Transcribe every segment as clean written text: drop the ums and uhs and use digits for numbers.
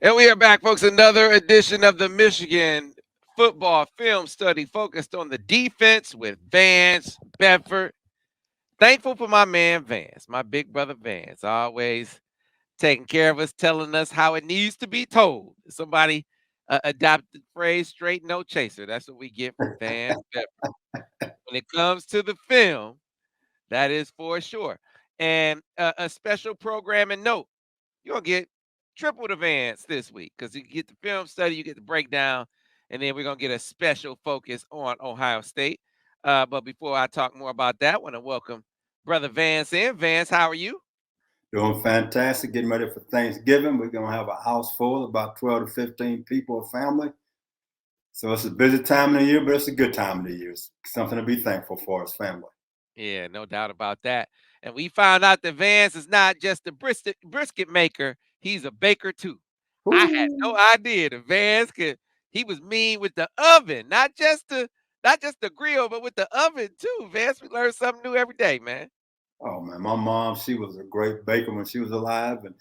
And we are back, folks. Another edition of the Michigan football film study focused on the defense with Vance Bedford. Thankful for my man Vance, my big brother Vance, always taking care of us, telling us how it needs to be told. Somebody adopted the phrase straight no chaser. That's what we get from Vance Bedford. When it comes to the film, that is for sure. And a special programming note, you're gonna get triple the Vance this week because you get the film study, you get the breakdown, and then we're gonna get a special focus on Ohio State. But before I talk more about that, I want to welcome Brother Vance in. Vance, how are you? Doing fantastic. Getting ready for Thanksgiving. We're gonna have a house full, about 12 to 15 people, a family. So it's a busy time of the year, but it's a good time of the year. It's something to be thankful for as family. Yeah, no doubt about that. And we found out that Vance is not just a brisket maker; he's a baker too. I had no Ooh. idea that Vance could. He was mean with the oven, not just the grill, but with the oven too. Vance, we learn something new every day, man. Oh man, my mom, she was a great baker when she was alive, and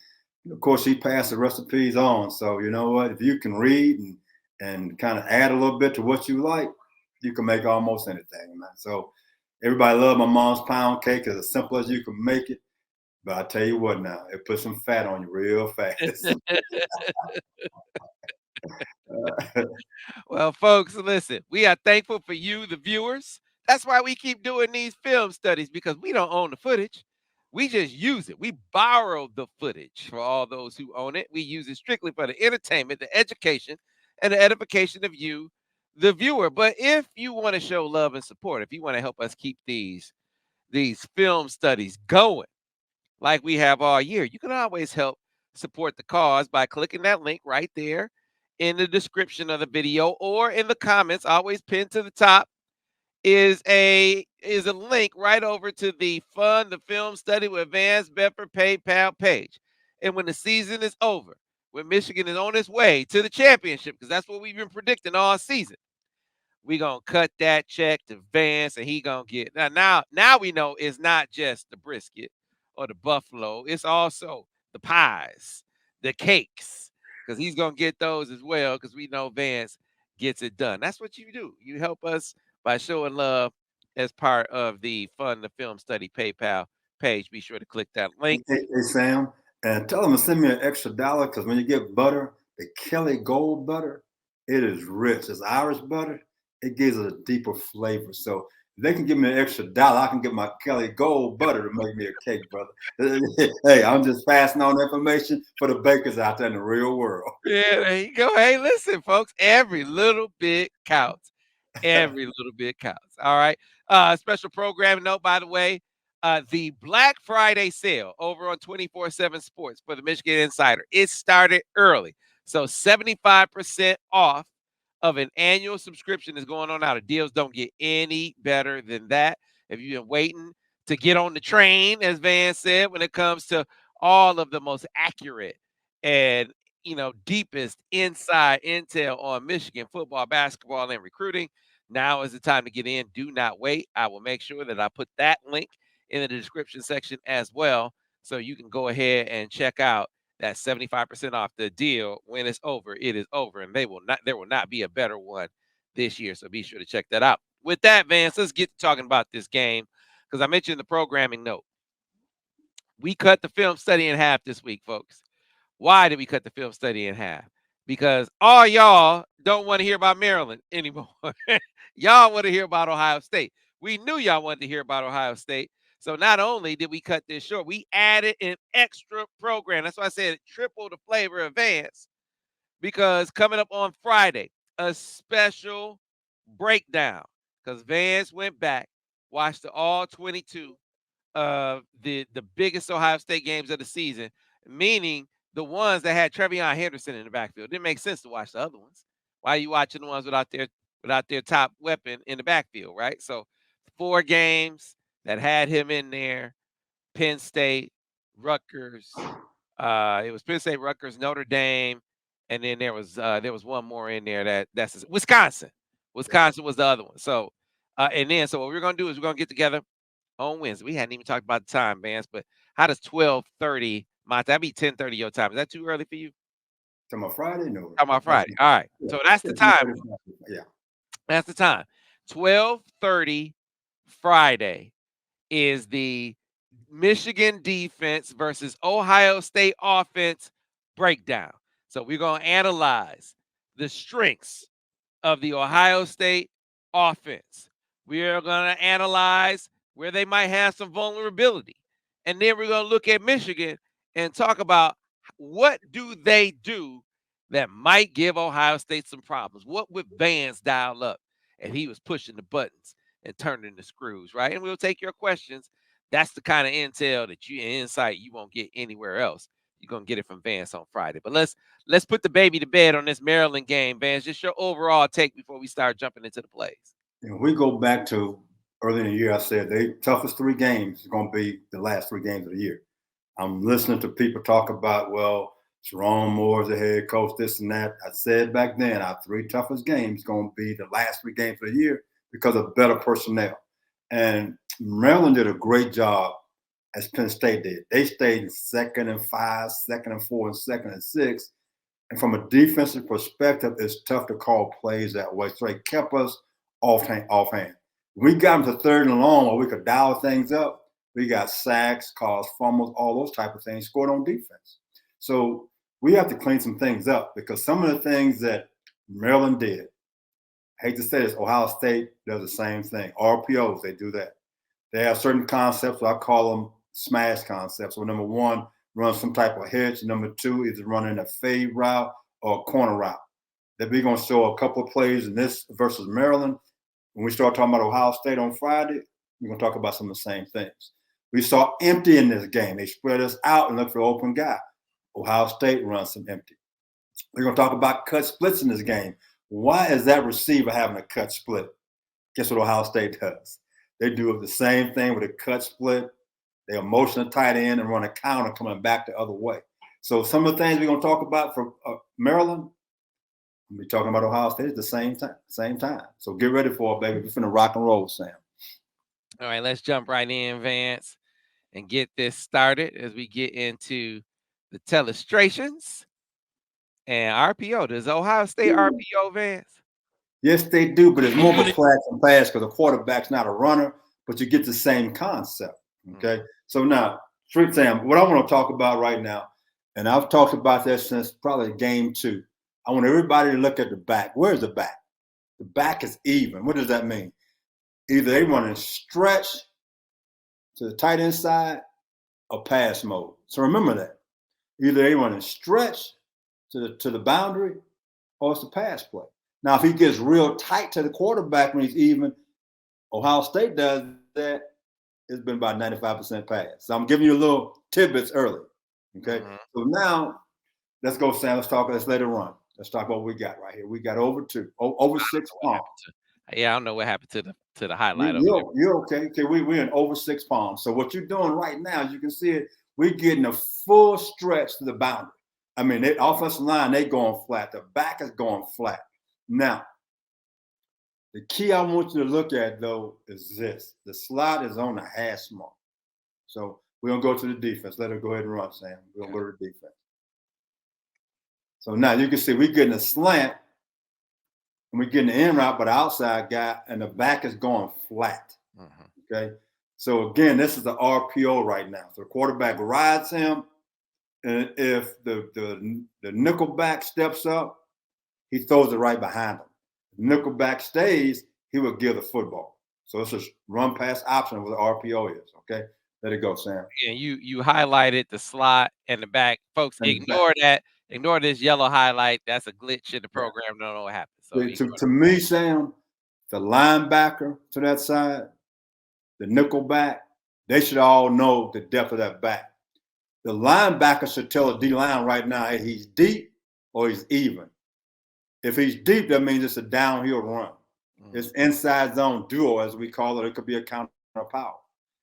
of course she passed the recipes on. So you know what? If you can read and kind of add a little bit to what you like, you can make almost anything, man. So everybody loved my mom's pound cake. It's as simple as you can make it. But I tell you what now, it puts some fat on you real fast. Well, folks, listen, we are thankful for you, the viewers. That's why we keep doing these film studies because we don't own the footage. We just use it. We borrow the footage for all those who own it. We use it strictly for the entertainment, the education, and the edification of you, the viewer. But if you want to show love and support, if you want to help us keep these film studies going like we have all year, you can always help support the cause by clicking that link right there in the description of the video or in the comments. Always pinned to the top is a link right over to the Fund the Film Study with Vance Bedford PayPal page. And when the season is over, when Michigan is on its way to the championship, because that's what we've been predicting all season, we gonna cut that check to Vance, and he gonna get now we know it's not just the brisket or the buffalo, it's also the pies, the cakes, because he's gonna get those as well, because we know Vance gets it done. That's what you do. You help us by showing love as part of the Fund the Film Study PayPal page. Be sure to click that link. Hey, Sam, and tell them to send me an extra dollar because when you get butter, the Kelly Gold butter, it is rich. It's Irish butter. It gives it a deeper flavor. So if they can give me an extra dollar, I can get my Kelly Gold butter to make me a cake, brother. Hey, I'm just passing on information for the bakers out there in the real world. Yeah, there you go. Hey, listen, folks, every little bit counts. Every little bit counts. All right. Special programming note, by the way, the Black Friday sale over on 24/7 Sports for the Michigan Insider. It started early. So 75% off of an annual subscription is going on now. The deals don't get any better than that. If you've been waiting to get on the train, as Van said, when it comes to all of the most accurate and deepest inside intel on Michigan football, basketball, and recruiting, now is the time to get in. Do not wait. I will make sure that I put that link in the description section as well. So you can go ahead and check out that 75% off the deal. When it's over, it is over. And there will not be a better one this year. So be sure to check that out. With that, Vance, let's get to talking about this game. Because I mentioned the programming note. We cut the film study in half this week, folks. Why did we cut the film study in half? Because all y'all don't want to hear about Maryland anymore. Y'all want to hear about Ohio State. We knew y'all wanted to hear about Ohio State. So not only did we cut this short, we added an extra program. That's why I said triple the flavor of Vance. Because coming up on Friday, a special breakdown. Because Vance went back, watched the all 22 of the biggest Ohio State games of the season, meaning the ones that had Trevion Henderson in the backfield. It didn't make sense to watch the other ones. Why are you watching the ones without their top weapon in the backfield, right? So 4 games that had him in there: Penn State, Rutgers. It was Penn State, Rutgers, Notre Dame, and then there was one more in there that's Wisconsin. Wisconsin was the other one. So so what we're gonna do is we're gonna get together on Wednesday. We hadn't even talked about the time, Vance, but how does 12:30 my time? That'd be 10:30 your time. Is that too early for you? Tomorrow Friday? No. Talking about That's Friday. All right. yeah. So that's Yeah, the time. yeah. That's the time. 12:30 Friday is the Michigan defense versus Ohio State offense breakdown. So we're going to analyze the strengths of the Ohio State offense. We are going to analyze where they might have some vulnerability. And then we're going to look at Michigan and talk about what do they do that might give Ohio State some problems. What would Vance dial up if he was pushing the buttons and turning the screws, right? And we'll take your questions. That's the kind of intel that insight you won't get anywhere else. You're gonna get it from Vance on Friday. But let's put the baby to bed on this Maryland game, Vance. Just your overall take before we start jumping into the plays. And we go back to early in the year, I said the toughest 3 games is going to be the last 3 games of the year. I'm listening to people talk about, well, Jerome Moore's the head coach, this and that. I said back then, our 3 toughest games going to be the last 3 games of the year because of better personnel. And Maryland did a great job, as Penn State did. They stayed in 2nd and 5, 2nd and 4, and 2nd and 6. And from a defensive perspective, it's tough to call plays that way. So they kept us offhand. We got them to 3rd and long where we could dial things up. We got sacks, caused fumbles, all those type of things, scored on defense. So we have to clean some things up because some of the things that Maryland did, I hate to say this, Ohio State does the same thing. RPOs, they do that. They have certain concepts, so I call them smash concepts. So number 1, run some type of hitch. Number 2 is running a fade route or a corner route. That we're going to show a couple of plays in this versus Maryland. When we start talking about Ohio State on Friday, we're going to talk about some of the same things. We saw empty in this game. They spread us out and looked for an open guy. Ohio State runs some empty. We're going to talk about cut splits in this game. Why is that receiver having a cut split? Guess what Ohio State does? They do the same thing with a cut split. They motion a tight end and run a counter coming back the other way. So some of the things we're going to talk about for Maryland, we're talking about Ohio State at the same time. So get ready for it, baby. We're finna rock and roll, Sam. All right, let's jump right in, Vance, and get this started as we get into the telestrations and RPO. Does Ohio State RPO, Vance? Yes, they do, but it's more of a flash and pass because the quarterback's not a runner, but you get the same concept. Okay. So now, Sam, what I want to talk about right now, and I've talked about that since probably game 2. I want everybody to look at the back. Where's the back? The back is even. What does that mean? Either they run a stretch to the tight end side or pass mode. So remember that. Either they run a stretch to the boundary or it's a pass play. Now, if he gets real tight to the quarterback when he's even, Ohio State does that. It's been about 95% pass. So I'm giving you a little tidbits early. Okay. So now let's go, Sam. Let's let it run. Let's talk about what we got right here. We got over 6 palms. Yeah, I don't know what happened to the highlight. You're okay. Okay, we're in over 6 palms. So what you're doing right now, as you can see it, we're getting a full stretch to the boundary. I mean, the offensive line, they going flat. The back is going flat. Now, the key I want you to look at, though, is this. The slot is on the hash mark. So we're going to go to the defense. Let her go ahead and run, Sam. We're going to go to the defense. So now you can see we're getting a slant, and we're getting the in route by the outside guy, and the back is going flat. Okay? So, again, this is the RPO right now. So the quarterback rides him, and if the nickel back steps up, he throws it right behind him. Nickelback stays, he will give the football. So it's a run pass option where the RPO is. Okay, let it go, Sam. And you highlighted the slot and the back, folks. Ignore that. Ignore this yellow highlight. That's a glitch in the program. Don't know what happened. So to me, Sam, the linebacker to that side, the nickelback, they should all know the depth of that back. The linebacker should tell a D line right now if he's deep or he's even. If he's deep, that means it's a downhill run. It's inside zone duo, as we call it. It could be a counter power.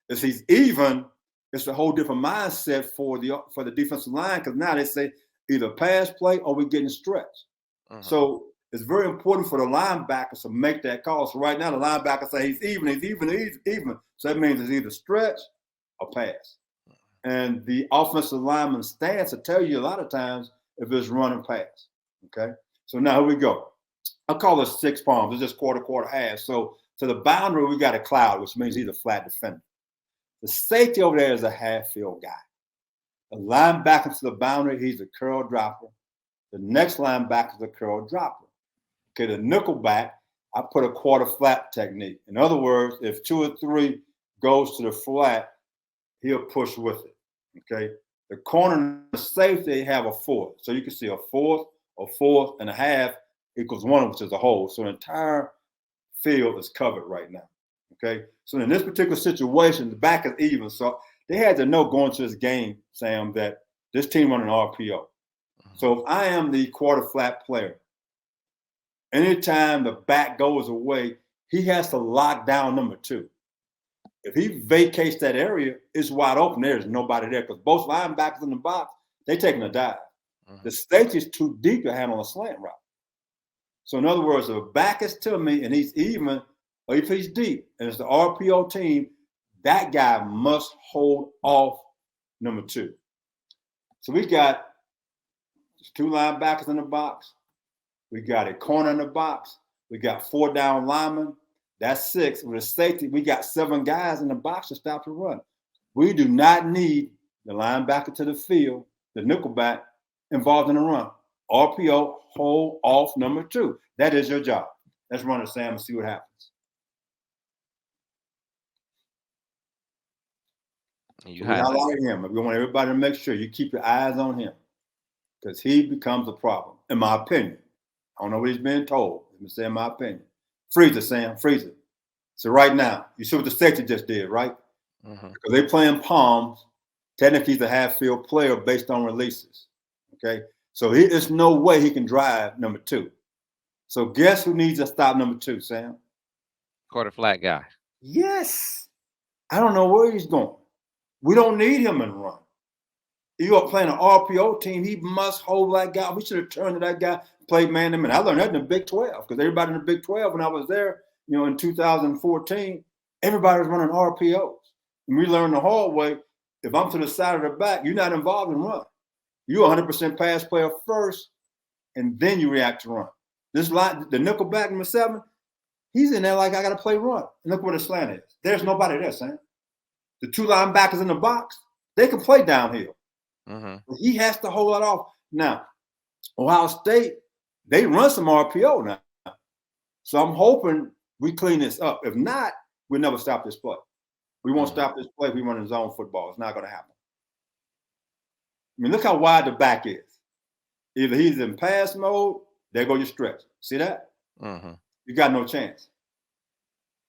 If he's even, it's a whole different mindset for the defensive line because now they say either pass play or we're getting stretched. So it's very important for the linebackers to make that call. So right now the linebacker say he's even. So that means it's either stretch or pass. And the offensive lineman's stance will tell you a lot of times if it's run and pass. Okay. So now here we go. I call it 6 palms. It's just quarter, half. So to the boundary, we got a cloud, which means he's a flat defender. The safety over there is a half field guy. The linebacker to the boundary, he's a curl dropper. The next linebacker is a curl dropper. Okay, the nickel back, I put a quarter flat technique. In other words, if 2 or 3 goes to the flat, he'll push with it. Okay. The corner and the safety have a fourth. So you can see a fourth, and a half equals 1, which is a whole. So the entire field is covered right now. Okay. So in this particular situation, the back is even. So they had to know going to this game, Sam, that this team run an RPO. So if I am the quarter flat player, anytime the back goes away, he has to lock down number 2. If he vacates that area, it's wide open. There's nobody there because both linebackers in the box, they're taking a dive. The safety is too deep to handle a slant route. So in other words, if the back is to me and he's even, or if he's deep and it's the RPO team, that guy must hold off number 2. So we got 2 linebackers in the box. We got a corner in the box. We got 4 down linemen. That's 6. With a safety, we got 7 guys in the box to stop the run. We do not need the linebacker to the field, the nickelback, involved in the run. RPO, hold off number 2. That is your job. Let's run it, Sam, and see what happens. You so highlight him. We want everybody to make sure you keep your eyes on him because he becomes a problem, in my opinion. I don't know what he's being told. Let me say in my opinion. Freeze it, Sam. Freeze it. So right now, you see what the safety just did, right? Because they're playing palms. Technically, he's a half-field player based on releases. Okay? So there's no way he can drive number 2. So guess who needs to stop number 2, Sam? Quarter flat guy. Yes. I don't know where he's going. We don't need him in run. You are playing an RPO team, he must hold that guy. We should have turned to that guy, played man to man. I learned that in the Big 12 because everybody in the Big 12, when I was there, in 2014, everybody was running RPOs. And we learned the hard way, if I'm to the side of the back, you're not involved in run. You're 100% pass player first, and then you react to run. This line, the nickel back number 7, he's in there like I got to play run. And look where the slant is. There's nobody there, Sam. The 2 linebackers in the box, they can play downhill. He has to hold that off. Now, Ohio State, they run some RPO now. So I'm hoping we clean this up. If not, we'll never stop this play. We won't stop this play if we run in zone football. It's not going to happen. I mean, look how wide the back is. Either he's in pass mode, there go your stretch. See that? You got no chance.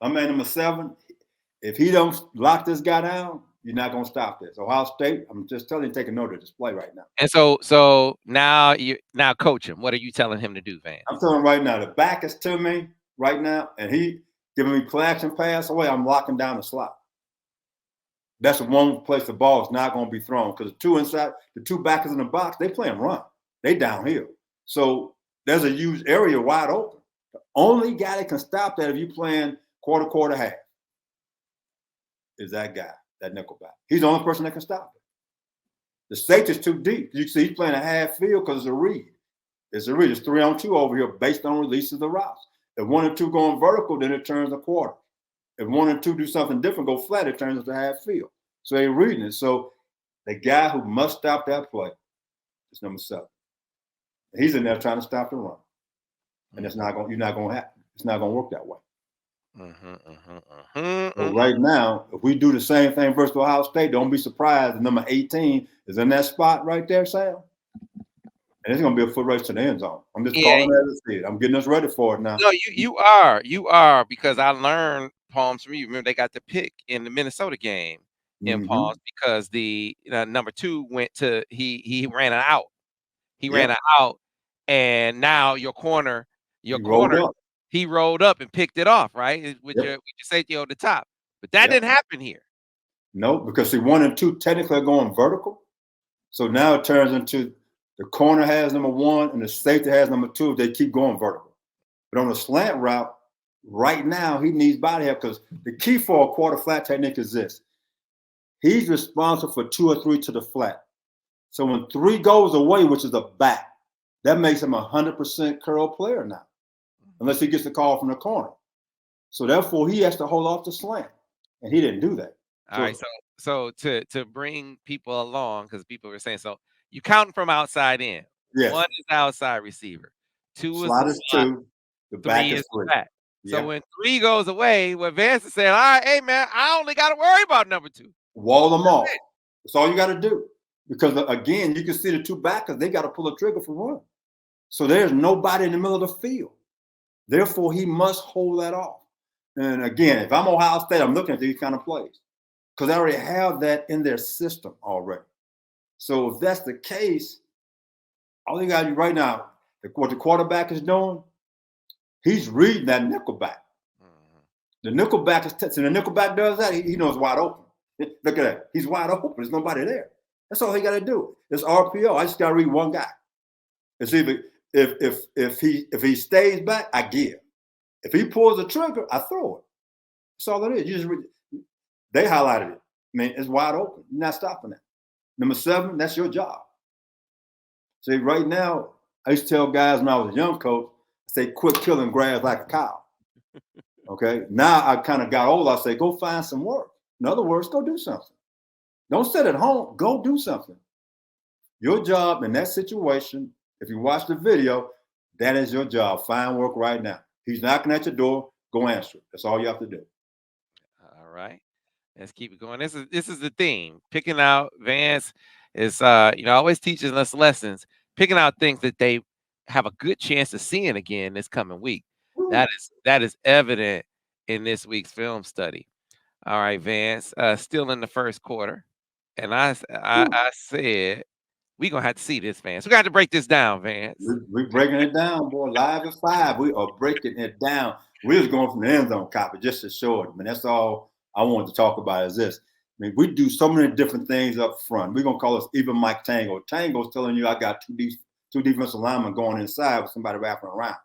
I'm at number 7. If he don't lock this guy down, you're not going to stop this. Ohio State, I'm just telling you, take a note of this play right now. And so now coach him. What are you telling him to do, Vance? I'm telling him right now, the back is to me right now, and he giving me play action pass away. I'm locking down the slot. That's the one place the ball is not going to be thrown because the 2 backers in the box, they playing run. They downhill. So there's a huge area wide open. The only guy that can stop that if you're playing quarter, half is that guy, that nickelback. He's the only person that can stop it. The safety's too deep. You see he's playing a half field because it's a read. It's a read. It's 3-on-2 over here based on releases of routes. If 1 or 2 going vertical, then it turns a quarter. If 1 or 2 do something different, go flat, it turns into half field. So they're reading it. So the guy who must stop that play is number 7. He's in there trying to stop the run. And you're not going to happen. It's not going to work that way. So right now, if we do the same thing versus Ohio State, don't be surprised. Number 18 is in that spot right there, Sam. And it's going to be a foot race to the end zone. I'm just calling it as it is. I'm getting us ready for it now. No, you are because I learned palms from you. Remember, they got the pick in the Minnesota game in palms because the number 2 went to he ran it out. He ran it out, and now your corner. He rolled up and picked it off, right? With your safety on the top. But that didn't happen here. No, because see, 1 and 2 technically are going vertical. So now it turns into the corner has number 1 and the safety has number 2 if they keep going vertical. But on the slant route, right now, he needs body help because the key for a quarter flat technique is this. He's responsible for 2 or 3 to the flat. So when 3 goes away, which is a back, that makes him 100% curl player now, unless he gets the call from the corner. So therefore, he has to hold off the slant, and he didn't do that. All right, so to bring people along, because people were saying, so you counting from outside in. Yes, 1 is outside receiver, 2 is the slot is slot, 2, the back 3 is is the 3. back. So Yeah, when 3 goes away, what Vance is saying, all right, hey man, I only got to worry about number 2. wall them off. That's all you got to do. Because again, you can see the 2 backers, they got to pull a trigger for one. So there's nobody in the middle of the field. Therefore, he must hold that off. And again, if I'm Ohio State, I'm looking at these kind of plays because I already have that in their system already. So if that's the case, all you got to do right now, what the quarterback is doing, he's reading that nickelback. The nickelback is so the nickelback does that. He knows wide open. Look at that. He's wide open. There's nobody there. That's all he got to do. It's RPO. I just got to read one guy. It's either if he stays back, I give. If he pulls the trigger, I throw it. That's all it is. You just they highlighted it. I mean, it's wide open. You're not stopping that. Number 7, that's your job. See, right now, I used to tell guys when I was a young coach, I say, quit killing grass like a cow. Okay. Now I kind of got old. I say, go find some work. In other words, go do something. Don't sit at home. Go do something. Your job in that situation, if you watch the video, that is your job. Find work right now. He's knocking at your door. Go answer it. That's all you have to do. All right. Let's keep it going. This is the theme. Picking out Vance is always teaching us lessons, picking out things that they have a good chance of seeing again this coming week. That is evident in this week's film study. All right, Vance, still in the first quarter. And I said we're gonna have to see this, Vance. We got to break this down, Vance. We're breaking it down, boy. Live at 5. We are breaking it down. We're just going from the end zone copy, just to show it. I mean, that's all I wanted to talk about is this. I mean, we do so many different things up front. We're going to call this even Mike Tango. Tango's telling you I got two defensive linemen going inside with somebody wrapping around.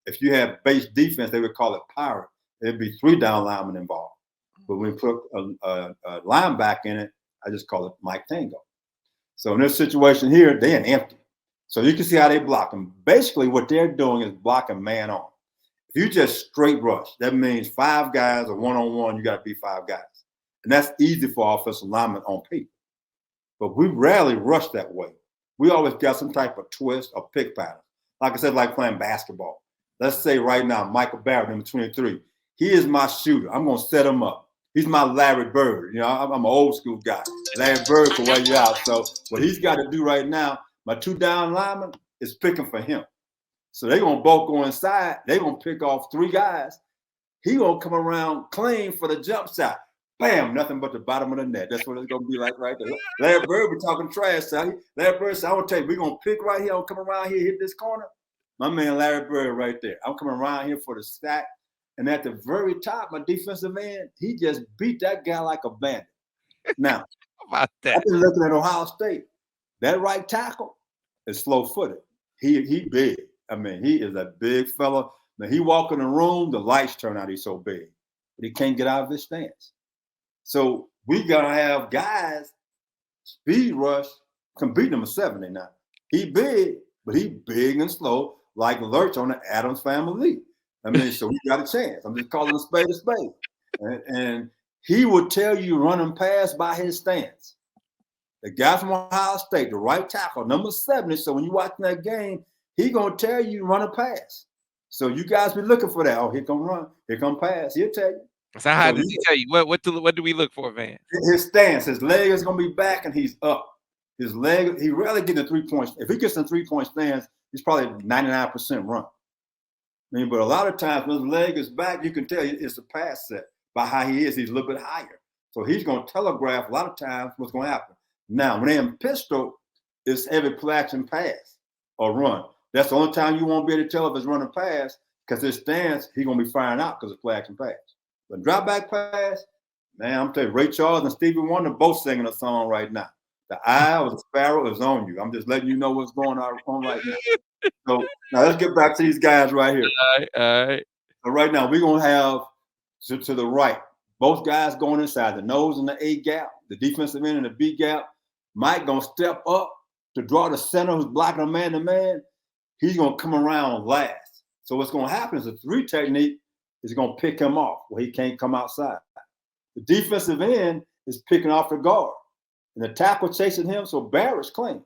If you have base defense, they would call it pirate. There'd be 3 down linemen involved. But when we put a linebacker in it, I just call it Mike Tango. So in this situation here, they're empty. So you can see how they block them. Basically, what they're doing is blocking man on. If you just straight rush, that means 5 guys or one-on-one, you got to be 5 guys. And that's easy for offensive linemen on paper. But we rarely rush that way. We always got some type of twist or pick pattern. Like I said, like playing basketball. Let's say right now, Michael Barrett, number 23, he is my shooter. I'm going to set him up. He's my Larry Bird. You know, I'm an old school guy. Larry Bird can wear you out. So what he's got to do right now, my 2 down linemen is picking for him. So they're going to both go inside. They're going to pick off 3 guys. He going to come around clean for the jump shot. Bam, nothing but the bottom of the net. That's what it's going to be like right there. Larry Bird be talking trash. So Larry Bird said, I will tell you, we're going to pick right here. I'll come around here, hit this corner. My man Larry Bird right there. I'm coming around here for the stack. And at the very top, my defensive end, he just beat that guy like a bandit. Now, How about that? I've been looking at Ohio State. That right tackle is slow-footed. He big. I mean, he is a big fella. Now, he walk in the room, the lights turn out. He's so big. But he can't get out of his stance. So we got to have guys, speed rush, can beat number 70 now. He big, but he big and slow, like Lurch on the Addams Family. I mean, so we got a chance. I'm just calling a spade a spade. And he would tell you run and pass by his stance. The guy from Ohio State, the right tackle, number 70. So when you watching that game, he gonna tell you run and pass. So you guys be looking for that. Oh, here come run, here come pass. He'll tell you. So how does he tell you? What do we look for, Vance? His stance, his leg is gonna be back and he's up. His leg, he rarely gets a 3-point. If he gets a 3-point stance, he's probably 99% run. I mean, but a lot of times when his leg is back, you can tell it's a pass set by how he is. He's a little bit higher. So he's going to telegraph a lot of times what's going to happen. Now, when they're in pistol, it's heavy play action pass or run. That's the only time you won't be able to tell if it's run or pass because his stance, he's going to be firing out because it's play action pass. But drop back pass, man, I'm telling you, Ray Charles and Stevie Wonder both singing a song right now. The eye of the sparrow is on you. I'm just letting you know what's going on right now. So now let's get back to these guys right here. All right. So right now we're gonna have to the right, both guys going inside the nose and the A gap, the defensive end and the B gap. Mike gonna step up to draw the center who's blocking a man-to-man, he's going to come around last. So what's going to happen is the 3 technique is going to pick him off where he can't come outside. The defensive end is picking off the guard. And the tackle chasing him, so Barrett's clean.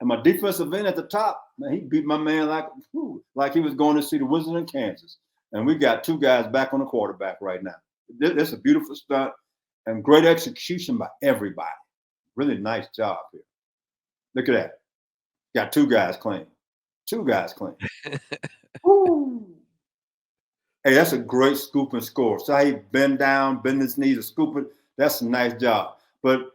And my defensive end at the top, man, he beat my man like he was going to see the Wizards in Kansas. And we got 2 guys back on the quarterback right now. This is a beautiful stunt and great execution by everybody. Really nice job here. Look at that. Got 2 guys clean. 2 guys clean. Woo. Hey, that's a great scoop and score. So he bend down, bend his knees, and scoop it. That's a nice job. But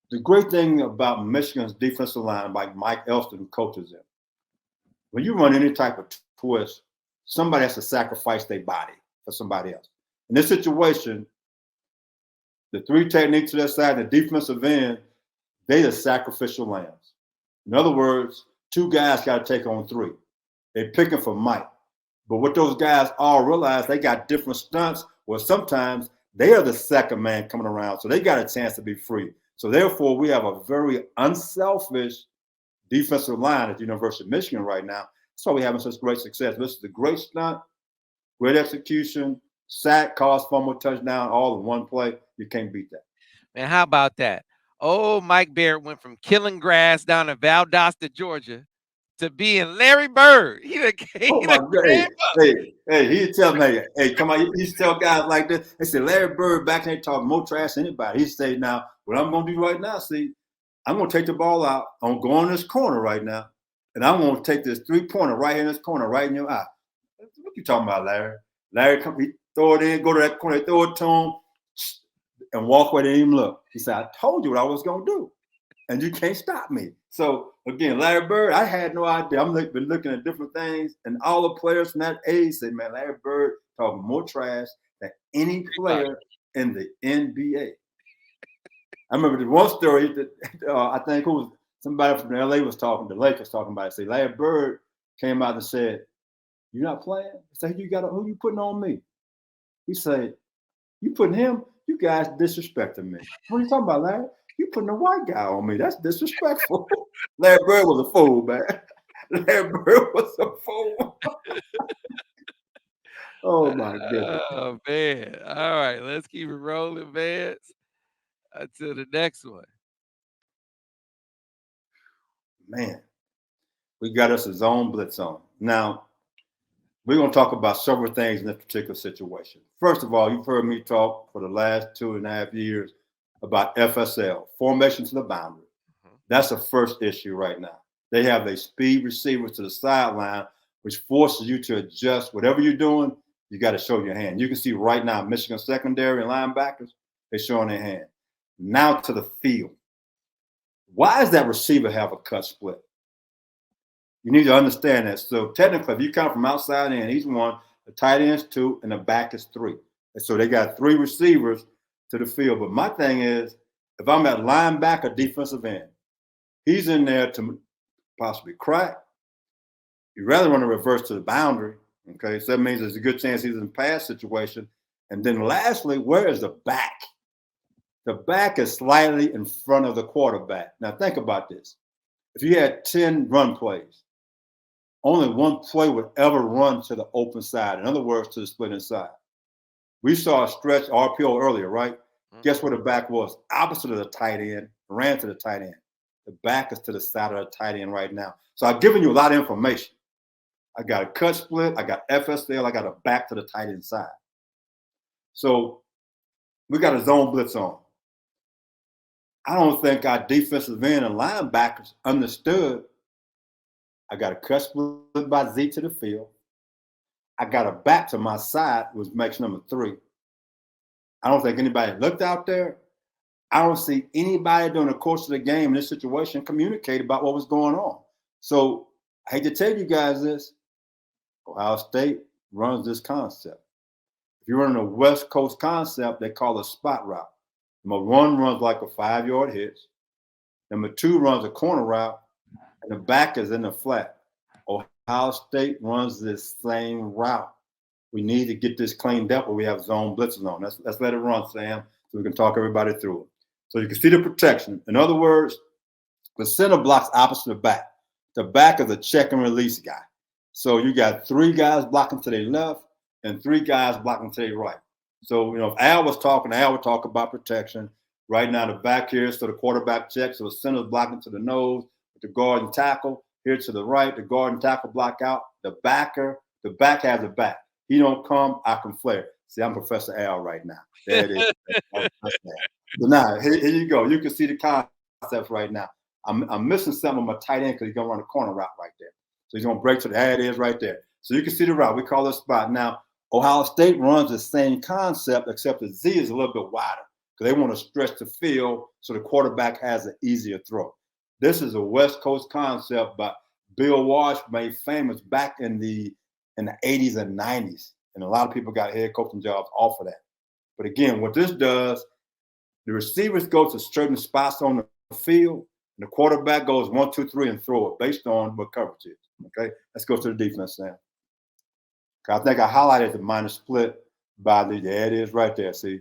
the great thing about Michigan's defensive line, like Mike Elston, who coaches them, when you run any type of twist, somebody has to sacrifice their body for somebody else. In this situation, the 3 techniques to that side, the defensive end, they the sacrificial lambs. In other words, 2 guys got to take on 3. They're picking for Mike. But what those guys all realize, they got different stunts where sometimes they are the second man coming around. So they got a chance to be free. So therefore, we have a very unselfish defensive line at the University of Michigan right now. That's why we're having such great success. This is a great stunt, great execution, sack, cause, fumble, touchdown, all in one play. You can't beat that. Man, how about that? Oh, Mike Barrett went from killing grass down in Valdosta, Georgia, to being Larry Bird. He done Oh my God! He tell me, hey, come on. He used to tell guys like this. They said Larry Bird back then talking more trash than anybody. He said, now what I'm gonna do right now, see, I'm gonna take the ball out. I'm going to go in this corner right now, and I'm gonna take this 3-pointer right here in this corner, right in your eye. What you talking about, Larry? Larry, come, he throw it in, go to that corner, throw it to him, and walk away. Didn't even look. He said, I told you what I was gonna do, and you can't stop me. So again, Larry Bird, I had no idea. Been looking at different things, and all the players from that age said, man, Larry Bird talking more trash than any player in the NBA. I remember the one story that I think who was somebody from LA was talking, the Lakers talking about it. Say Larry Bird came out and said, "You're not playing?" I said, who you putting on me? He said, "You putting him? You guys disrespecting me." What are you talking about, Larry? You putting a white guy on me. That's disrespectful. Larry Bird was a fool, man. Larry Bird was a fool. Oh, my goodness. Oh, man. All right, let's keep it rolling, Vance, until the next one. Man, we got us a zone blitz on. Now, we're going to talk about several things in this particular situation. First of all, you've heard me talk for the last 2.5 years about FSL, formation to the boundary. That's the first issue right now. They have a speed receiver to the sideline, which forces you to adjust. Whatever you're doing, you got to show your hand. You can see right now, Michigan secondary and linebackers, they're showing their hand. Now to the field. Why does that receiver have a cut split? You need to understand that. So technically, if you come from outside in, he's 1, the tight end's 2, and the back is 3. And so they got 3 receivers to the field. But my thing is, if I'm at linebacker, defensive end, he's in there to possibly crack. You'd rather run a reverse to the boundary. Okay, so that means there's a good chance he's in a pass situation. And then lastly, where is the back? The back is slightly in front of the quarterback. Now think about this. If you had 10 run plays, only 1 play would ever run to the open side. In other words, to the split inside. We saw a stretch RPO earlier, right? Guess where the back was? Opposite of the tight end, ran to the tight end. The back is to the side of the tight end right now. So I've given you a lot of information. I got a cut split, I got FSL, I got a back to the tight end side. So we got a zone blitz on. I don't think our defensive end and linebackers understood. I got a cut split by Z to the field. I got a back to my side, which makes number 3. I don't think anybody looked out there. I don't see anybody during the course of the game in this situation communicate about what was going on. So I hate to tell you guys this, Ohio State runs this concept. If you're running a West Coast concept, they call it spot route. Number 1 runs like a 5-yard hitch. Number 2 runs a corner route, and the back is in the flat. Ohio State runs this same route. We need to get this cleaned up where we have zone blitzes on. Let's let it run, Sam, so we can talk everybody through it. So you can see the protection. In other words, The center blocks opposite the back. The back is a check and release guy. So you got 3 guys blocking to their left and 3 guys blocking to their right. So, if Al was talking, Al would talk about protection. Right now, the back here is to the quarterback check. So the center's blocking to the nose with the guard and tackle. Here to the right, the guard and tackle block out. The back has a back. He don't come, I can flare. See, I'm Professor Al right now. There it is. So now, here you go. You can see the concepts right now. I'm missing something on my tight end because he's going to run a corner route right there. So he's going to break to the head is right there. So you can see the route. We call it spot. Now, Ohio State runs the same concept, except the Z is a little bit wider because they want to stretch the field so the quarterback has an easier throw. This is a West Coast concept, but Bill Walsh made famous back in the 80s and 90s. And a lot of people got head coaching jobs off of that. But again, what this does, the receivers go to certain spots on the field, and the quarterback goes 1, 2, 3 and throw it based on what coverage is. Okay, let's go to the defense now. I think I highlighted the minor split by there it is right there. See,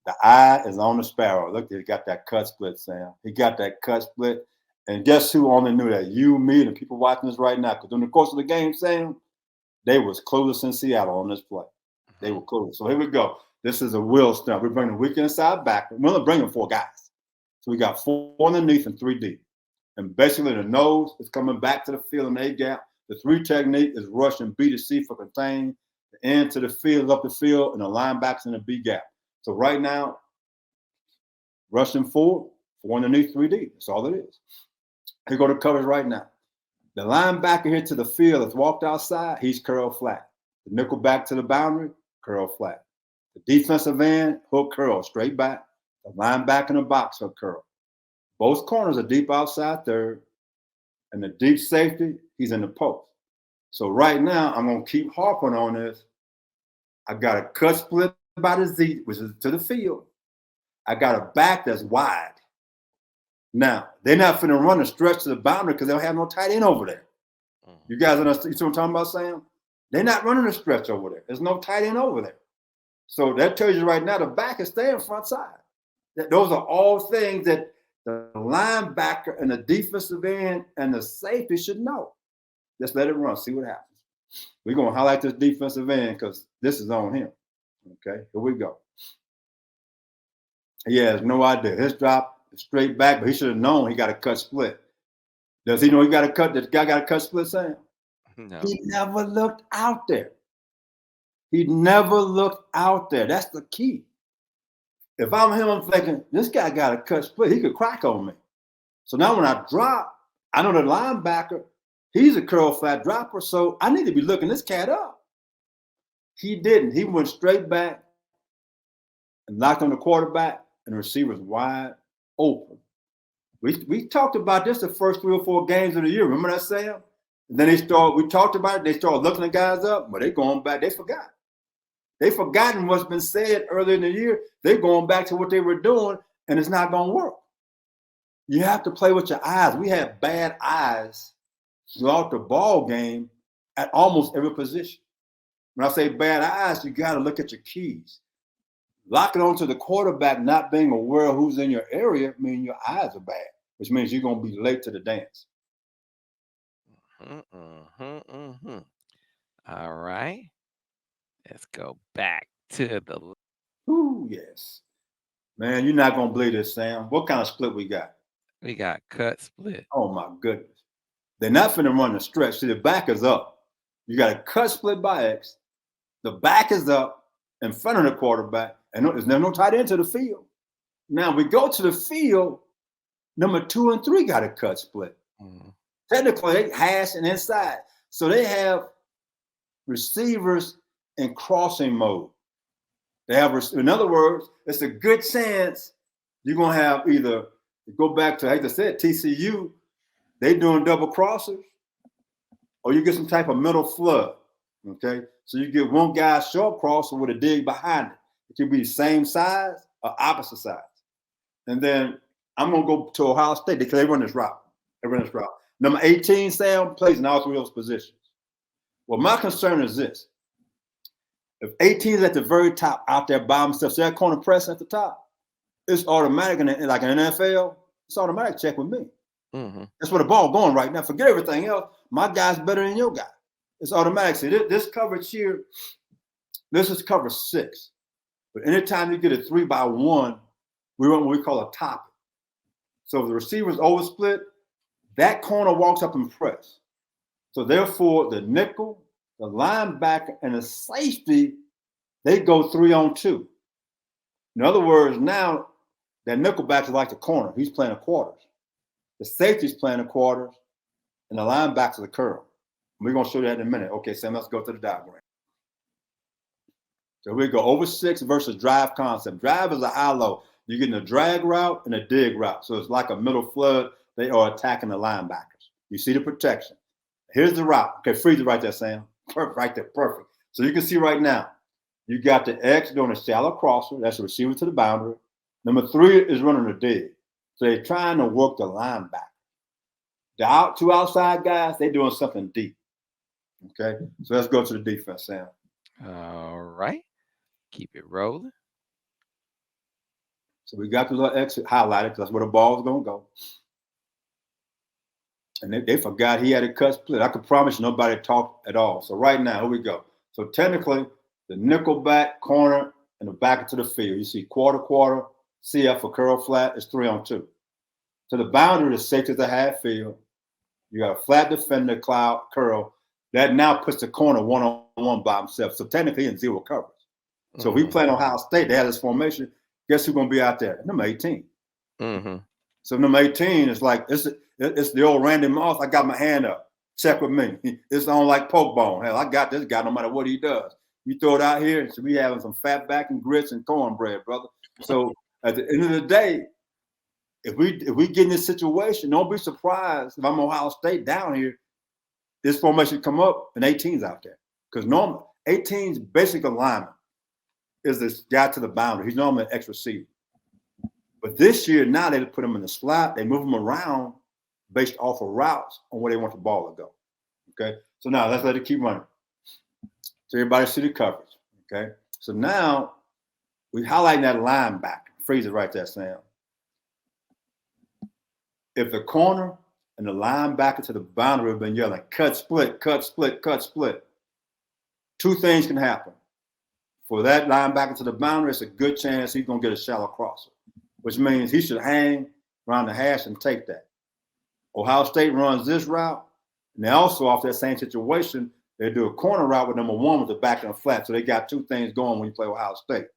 the eye is on the sparrow. Look, he got that cut split, Sam. He got that cut split. And guess who only knew that? You, me, and people watching this right now. Because during the course of the game, Sam, they was clueless in Seattle on this play. They were clueless. So here we go. This is a will stunt. We're bringing the weak inside back. We're only bringing 4 guys. So we got 4 underneath and 3 deep. And basically the nose is coming back to the field in A gap. The 3 technique is rush and B to C for contain. The end to the field, up the field, and the linebackers in the B gap. So right now, rushing 4 underneath, 3 deep. That's all it is. Here go to coverage right now. The linebacker here to the field has walked outside. He's curl flat. The nickel back to the boundary, curl flat. The defensive end, hook curl, straight back. The linebacker in the box, hook curl. Both corners are deep outside third. And the deep safety, he's in the post. So right now, I'm going to keep harping on this. I got a cut split by the Z, which is to the field. I got a back that's wide. Now, they're not finna run a stretch to the boundary because they don't have no tight end over there. You guys understand? You see what I'm talking about, Sam? They're not running a stretch over there. There's no tight end over there. So that tells you right now the back is staying front side. Those are all things that the linebacker and the defensive end and the safety should know. Just let it run, see what happens. We're going to highlight this defensive end because this is on him. Okay, here we go. He has no idea. His drop is straight back, but he should have known he got a cut split. Does he know he got a cut? This guy got a cut split, Sam? No. He never looked out there. He never looked out there. That's the key. If I'm him, I'm thinking, this guy got a cut split. He could crack on me. So now when I drop, I know the linebacker, he's a curl flat dropper, so I need to be looking this cat up. He didn't. He went straight back and knocked on the quarterback, and the receiver's wide open. We talked about this the first 3 or 4 games of the year. Remember that, Sam? And then we talked about it. They started looking the guys up, but they're going back. They forgot. They've forgotten what's been said earlier in the year. They're going back to what they were doing, and it's not going to work. You have to play with your eyes. We had bad eyes throughout the ball game at almost every position. When I say bad eyes, you got to look at your keys. Locking onto the quarterback, not being aware of who's in your area, means your eyes are bad, which means you're going to be late to the dance. All right. Let's go back to the. Ooh, yes. Man, you're not going to believe this, Sam. What kind of split we got? We got cut split. Oh, my goodness. They're not finna run the stretch. See, the back is up. You got a cut split by X. The back is up in front of the quarterback, and there's no tight end to the field. Now, we go to the field, number 2 and 3 got a cut split. Technically, they hash and inside. So they have receivers in crossing mode. They have, in other words, it's a good chance you're going to have either, go back to, like I said, TCU, they doing double crossers, or you get some type of middle flood, okay? So you get one guy short crosser with a dig behind it. It can be the same size or opposite size. And then I'm going to go to Ohio State because they run this route. Number 18, Sam, plays in all 3 of those positions. Well, my concern is this. If 18 is at the very top out there by himself, so that corner press at the top, it's automatic, like in NFL, it's automatic check with me. That's where the ball going right now. Forget everything else. My guy's better than your guy. It's automatic. See, this coverage here, this is cover 6. But anytime you get a 3-by-1, we run what we call a top. So if the receiver's oversplit, that corner walks up and press. So therefore, the nickel, the linebacker, and the safety, they go 3-on-2. In other words, now that nickelback is like the corner. He's playing the quarters. The safety's playing the quarters, and the linebackers are the curl. We're going to show that in a minute. Okay, Sam, let's go to the diagram. So we go over 6 versus drive concept. Drive is a high-low. You're getting a drag route and a dig route. So it's like a middle flood. They are attacking the linebackers. You see the protection. Here's the route. Okay, freeze it right there, Sam. Perfect, right there, perfect. So you can see right now, you got the X doing a shallow crosser. That's a receiver to the boundary. Number 3 is running a dig. So they're trying to work the linebacker. The two outside guys, they're doing something deep. Okay, so let's go to the defense, Sam. All right. Keep it rolling. So we got the little exit highlighted because that's where the ball's going to go. And they forgot he had a cut split. I can promise you nobody talked at all. So right now, here we go. So technically, the nickel back, corner, and the back into the field. You see quarter, CF for curl flat is 3-on-2. To the boundary, the safety is a half field. You got a flat defender, cloud, curl. That now puts the corner 1-on-1 by himself. So technically in zero coverage. So if we play in Ohio State, they have this formation. Guess who's going to be out there? Number 18. So number 18 is like, it's the old Randy Moss. I got my hand up. Check with me. It's on like poke bone. Hell, I got this guy no matter what he does. You throw it out here, so we having some fat back and grits and cornbread, brother. So at the end of the day, if we get in this situation, don't be surprised if I'm Ohio State down here, this formation come up and 18's out there. Because normally 18's basic alignment is this guy to the boundary. He's normally an X receiver. But this year, now they put him in the slot. They move him around based off of routes on where they want the ball to go. Okay? So now let's let it keep running. So everybody see the coverage. Okay? So now we highlighting that linebacker. Freeze it right there, Sam. If the corner and the linebacker to the boundary have been yelling, cut, split, cut, split, cut, split, 2 things can happen. For that linebacker to the boundary, it's a good chance he's going to get a shallow crosser, which means he should hang around the hash and take that. Ohio State runs this route, and they also, off that same situation, they do a corner route with number 1 with the back and the flat. So they got 2 things going when you play Ohio State.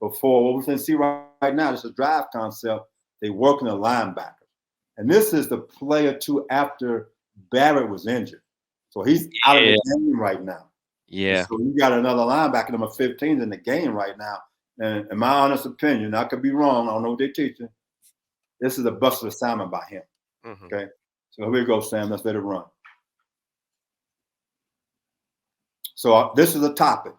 Before what we can see right now, this is a drive concept. They working the linebackers. And this is the play or 2 after Barrett was injured. So he's out of the game right now. Yeah. So you got another linebacker, number 15, in the game right now. And in my honest opinion, I could be wrong. I don't know what they're teaching. This is a busted assignment by him. Okay. So here we go, Sam. Let's let it run. So this is a topic.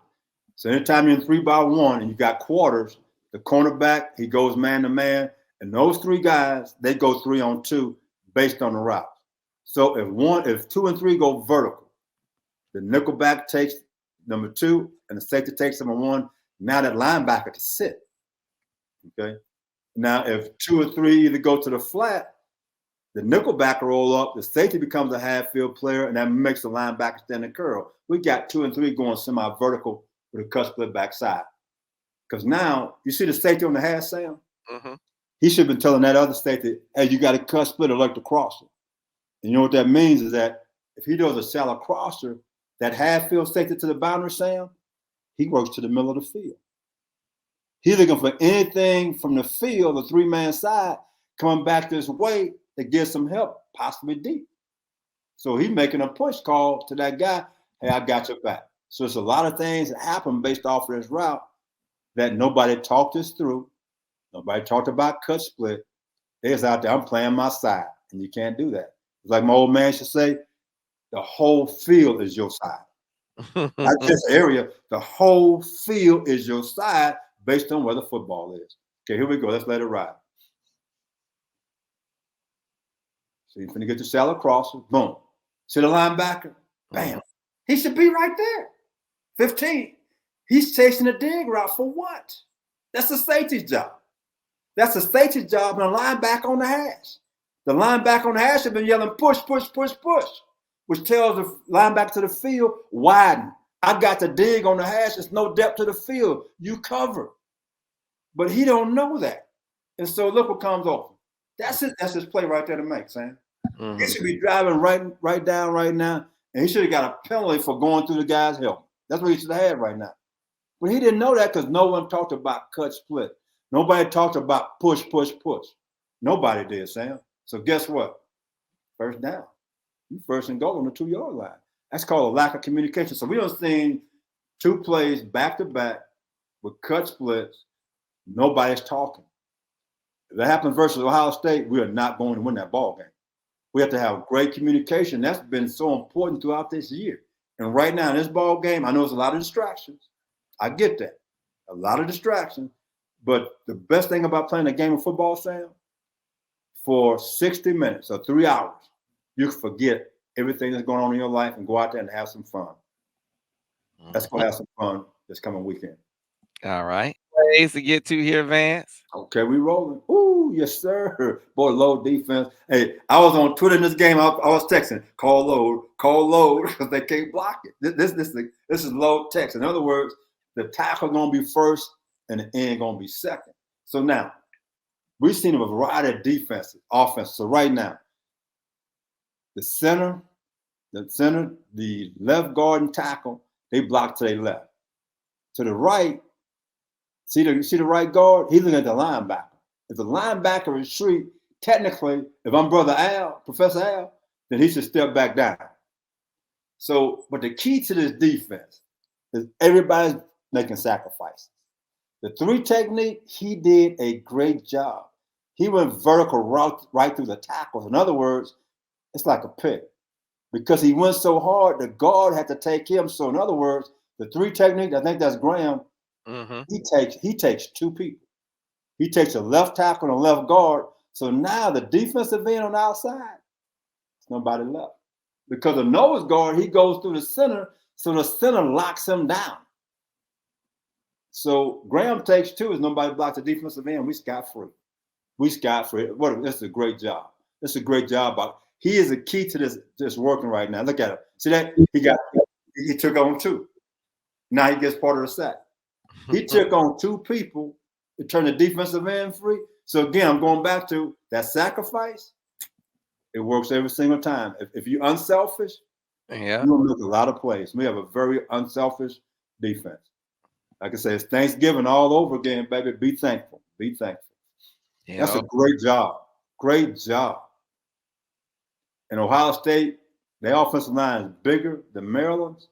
So anytime you're in 3-by-1 and you got quarters, the cornerback, he goes man to man. And those 3 guys, they go 3-on-2 based on the route. So if 2 and 3 go vertical, the nickelback takes number 2 and the safety takes number 1. Now that linebacker to sit. Okay. Now if 2 or 3 either go to the flat, the nickelback roll up, the safety becomes a half field player, and that makes the linebacker stand and curl. We got 2 and 3 going semi-vertical with a cut split backside. Because now you see the safety on the hash, Sam? He should have been telling that other safety, hey, you got a cut split or like the crosser. And you know what that means is that if he does a shallow crosser, that half field safety to the boundary, Sam, he works to the middle of the field. He's looking for anything from the field, the 3-man side, coming back this way to get some help, possibly deep. So he's making a push call to that guy, hey, I got your back. So it's a lot of things that happen based off of this route that nobody talked us through. Nobody talked about cut split. They was out there, I'm playing my side, and you can't do that. It's like my old man should say, the whole field is your side. Not just area, the whole field is your side based on where the football is. Okay, here we go. Let's let it ride. So you're going to get the shallow crosser. Boom. See the linebacker? Bam. He should be right there. 15. He's chasing a dig route for what? That's the safety's job. That's the safety's job and a linebacker on the hash. The linebacker on the hash has been yelling, push, push, push, push, which tells the linebacker to the field, widen. I got the dig on the hash. There's no depth to the field. You cover. But he don't know that. And so look what comes off. That's it. That's his play right there to make, Sam. He should be driving right down right now, and he should have got a penalty for going through the guy's helmet. That's what he should have had right now. But he didn't know that because no one talked about cut split. Nobody talked about push, push, push. Nobody did, Sam. So guess what? First down. You first and goal on the 2-yard line. That's called a lack of communication. So we don't see 2 plays back to back with cut splits. Nobody's talking. If that happens versus Ohio State, we are not going to win that ball game. We have to have great communication. That's been so important throughout this year. And right now in this ball game, I know there's a lot of distractions. I get that. A lot of distractions. But the best thing about playing a game of football, Sam, for 60 minutes or 3 hours, you can forget everything that's going on in your life and go out there and have some fun. Let's go have some fun this coming weekend. All right. Ways to get to here, Vance. Okay, we rolling. Ooh, yes, sir. Boy, low defense. Hey, I was on Twitter in this game. I was texting, call load, because they can't block it. This is low text. In other words, the tackle gonna be first and the end gonna be second. So now, we've seen a variety of defenses, offenses. So right now, the center, the left guard and tackle, they block to their left. To the right, see the right guard? He's looking at the linebacker. If the linebacker retreat, technically, if I'm Brother Al, Professor Al, then he should step back down. So, but the key to this defense is everybody's making sacrifices. The 3 technique, he did a great job. He went vertical right through the tackles. In other words, it's like a pick. Because he went so hard, the guard had to take him. So in other words, the 3 technique, I think that's Graham, he takes 2 people. He takes a left tackle and a left guard. So now the defensive end on the outside, there's nobody left. Because the nose guard, he goes through the center, so the center locks him down. So Graham takes 2 as nobody blocks the defensive end. We scot-free. This is a great job. This is a great job. He is a key to this working right now. Look at him. See that? He took on 2. Now he gets part of the sack. He took on 2 people to turn the defensive end free. So again, I'm going back to that sacrifice. It works every single time. If you're unselfish, you're going to make a lot of plays. We have a very unselfish defense. Like I said, it's Thanksgiving all over again, baby. Be thankful. Be thankful. That's a great job. Great job. And Ohio State, their offensive line is bigger than Maryland's,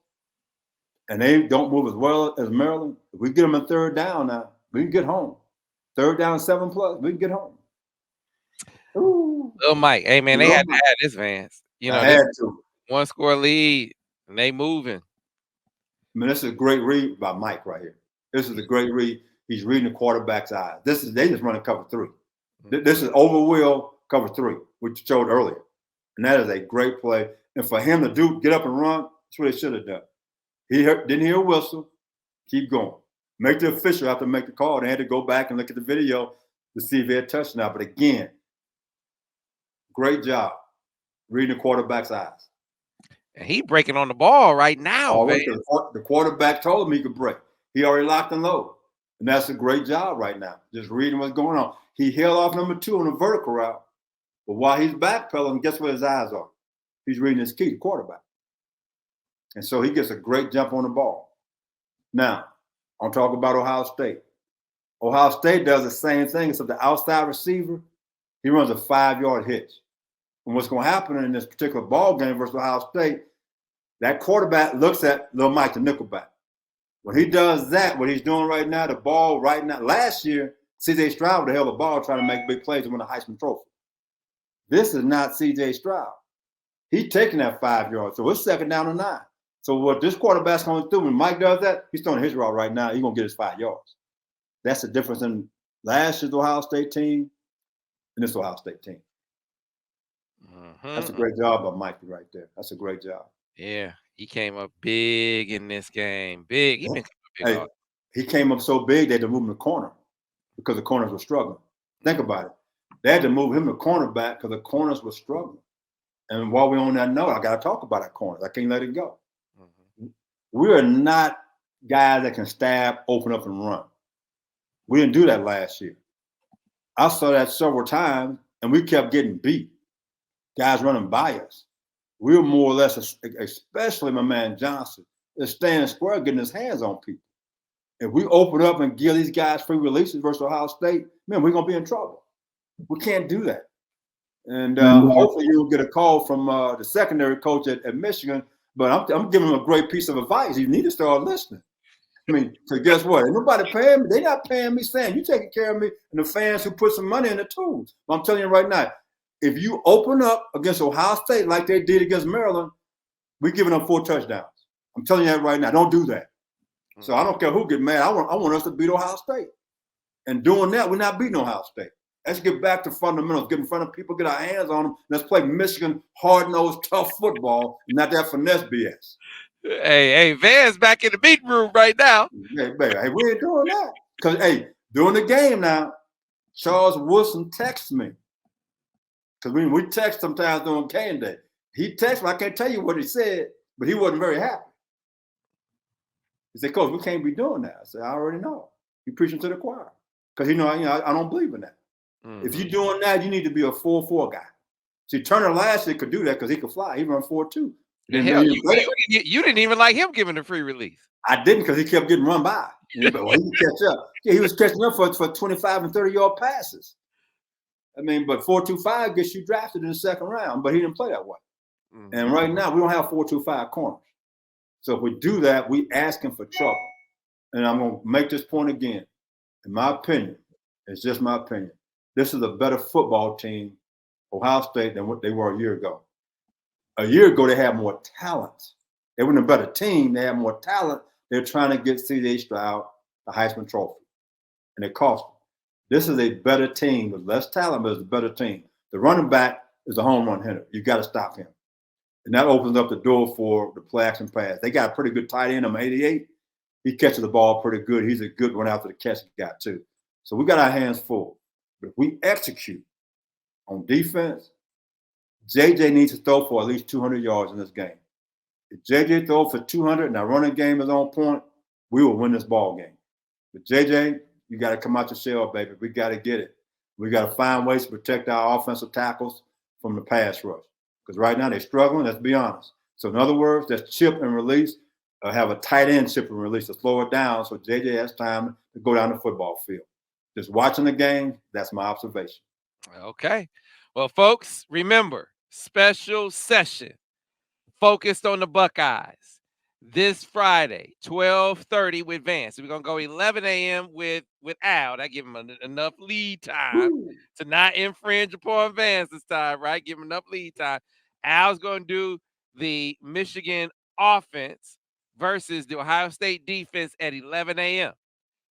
and they don't move as well as Maryland. If we get them in 3rd down now, we can get home. 3rd down, 7+, we can get home. Ooh. Little Mike, hey man, they had to have this, Vance. You know, had to. 1-score lead, and they moving. I mean, this is a great read by Mike right here. This is a great read. He's reading the quarterback's eyes. They just running cover 3. This is overwheel cover 3, which you showed earlier. And that is a great play. And for him to get up and run, that's what he should have done. He didn't hear a whistle. Keep going. Make the official have to make the call. They had to go back and look at the video to see if they had touched now. But again, great job reading the quarterback's eyes. And he breaking on the ball right now, man. The quarterback told him he could break. He already locked and loaded. And that's a great job right now, just reading what's going on. He held off number 2 on the vertical route. But while he's backpedaling, guess what his eyes are? He's reading his key, the quarterback. And so he gets a great jump on the ball. Now, I'll talk about Ohio State. Ohio State does the same thing, except the outside receiver, he runs a 5-yard hitch. And what's going to happen in this particular ball game versus Ohio State, that quarterback looks at Lil Mike, the nickelback. When he does that, what he's doing right now, the ball right now, last year, C.J. Stroud would have held the ball trying to make big plays and win the Heisman Trophy. This is not C.J. Stroud. He's taking that 5 yards. So it's 2nd down and 9. So what this quarterback's going to do when Mike does that, he's throwing his route right now. He's going to get his 5 yards. That's the difference in last year's Ohio State team and this Ohio State team. That's a great job by Mike right there. That's a great job. Yeah, he came up big in this game. Big. He been coming up big. He came up so big they had to move him to the corner because the corners were struggling. Think about it. They had to move him to cornerback because the corners were struggling. And while we're on that note, I got to talk about our corners. I can't let it go. Mm-hmm. We are not guys that can stab, open up, and run. We didn't do that last year. I saw that several times, and we kept getting beat. Guys running by us. We were more or less, especially my man Johnson, is standing square, getting his hands on people. If we open up and give these guys free releases versus Ohio State, man, we're gonna be in trouble. We can't do that. And hopefully you'll get a call from the secondary coach at Michigan. But I'm giving him a great piece of advice. You need to start listening. I mean, because guess what? Ain't nobody paying me. They're not paying me, saying you taking care of me and the fans who put some money in the tools. But I'm telling you right now, if you open up against Ohio State like they did against Maryland, we're giving them 4 touchdowns. I'm telling you that right now. Don't do that. So I don't care who get mad. I want us to beat Ohio State. And doing that, we're not beating Ohio State. Let's get back to fundamentals, get in front of people, get our hands on them. Let's play Michigan hard-nosed, tough football, not that finesse BS. Hey, Vance back in the meeting room right now. Hey, we ain't doing that. Because, hey, during the game now, Charles Wilson texts me. Because we text sometimes during game day. He texted me. I can't tell you what he said, but he wasn't very happy. He said, Coach, we can't be doing that. I said, I already know. You're preaching to the choir. Because, I don't believe in that. Mm-hmm. If you're doing that, you need to be a 4-4 guy. See, Turner last year could do that because he could fly. He run 4-2. Hell, you didn't even like him giving the free release. I didn't because he kept getting run by. But he could catch up. Yeah, he was catching up for 25 and 30-yard passes. I mean, but 4.25 gets you drafted in the second round, but he didn't play that way. Mm-hmm. And right now, we don't have 4.25 corners. So if we do that, we asking for trouble. And I'm going to make this point again. In my opinion, it's just my opinion. This is a better football team, Ohio State, than what they were a year ago. A year ago, they had more talent. They weren't a better team. They had more talent. They're trying to get C.J. Stroud the Heisman Trophy, and it cost them. This is a better team with less talent, but it's a better team. The running back is a home run hitter. You got to stop him. And that opens up the door for the play action pass. They got a pretty good tight end, number 88. He catches the ball pretty good. He's a good one after the catch guy, too. So we got our hands full. But if we execute on defense, JJ needs to throw for at least 200 yards in this game. If JJ throws for 200 and our running game is on point, we will win this ball game. But JJ, you got to come out your shell, baby. We got to get it. We got to find ways to protect our offensive tackles from the pass rush. Because right now they're struggling, let's be honest. So in other words, that's chip and release, have a tight end chip and release to slow it down so JJ has time to go down the football field. Just watching the game, that's my observation. Okay. Well, folks, remember, special session focused on the Buckeyes this Friday, 12:30 with Vance. We're going to go 11 a.m. with Al. That give him enough lead time to not infringe upon Vance this time, right? Give him enough lead time. Al's going to do the Michigan offense versus the Ohio State defense at 11 a.m.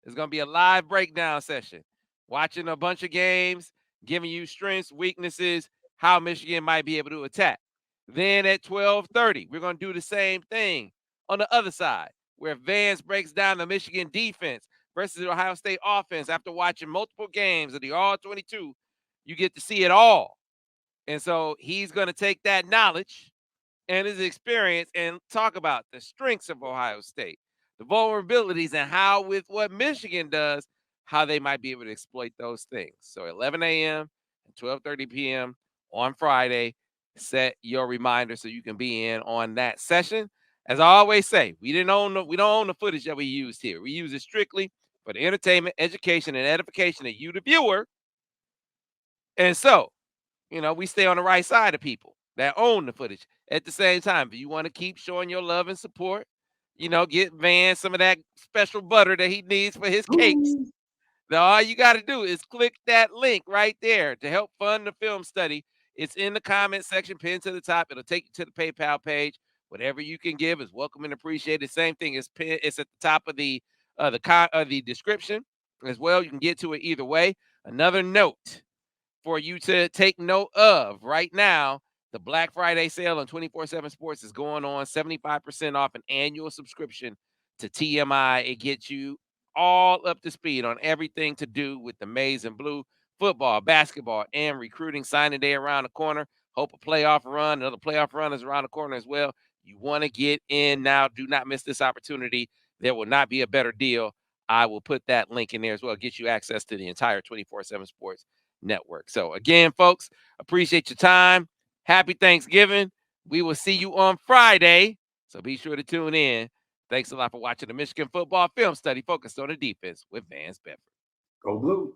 It's going to be a live breakdown session, watching a bunch of games, giving you strengths, weaknesses, how Michigan might be able to attack. Then at 12:30, we're going to do the same thing on the other side, where Vance breaks down the Michigan defense versus the Ohio State offense. After watching multiple games of the All-22, you get to see it all. And so he's going to take that knowledge and his experience and talk about the strengths of Ohio State, the vulnerabilities, and how with what Michigan does, how they might be able to exploit those things. So 11 a.m. and 12:30 p.m. on Friday, set your reminder so you can be in on that session. As I always say, we don't own the footage that we used here. We use it strictly for the entertainment, education, and edification of you, the viewer. And so, we stay on the right side of people that own the footage. At the same time, if you want to keep showing your love and support, get Van some of that special butter that he needs for his cakes. Now, all you got to do is click that link right there to help fund the film study. It's in the comment section, pinned to the top. It'll take you to the PayPal page. Whatever you can give is welcome and appreciated. Same thing is it's at the top of the description as well. You can get to it either way. Another note for you to take note of right now, the Black Friday sale on 24/7 Sports is going on, 75% off an annual subscription to TMI. It gets you all up to speed on everything to do with the maize and blue football, basketball, and recruiting signing day around the corner. Hope a playoff run, another playoff run is around the corner as well. You want to get in now. Do not miss this opportunity. There will not be a better deal. I will put that link in there as well. Get you access to the entire 24/7 Sports Network. So again, folks, appreciate your time. Happy Thanksgiving. We will see you on Friday. So be sure to tune in. Thanks a lot for watching the Michigan Football Film Study focused on the defense with Vance Bedford. Go Blue.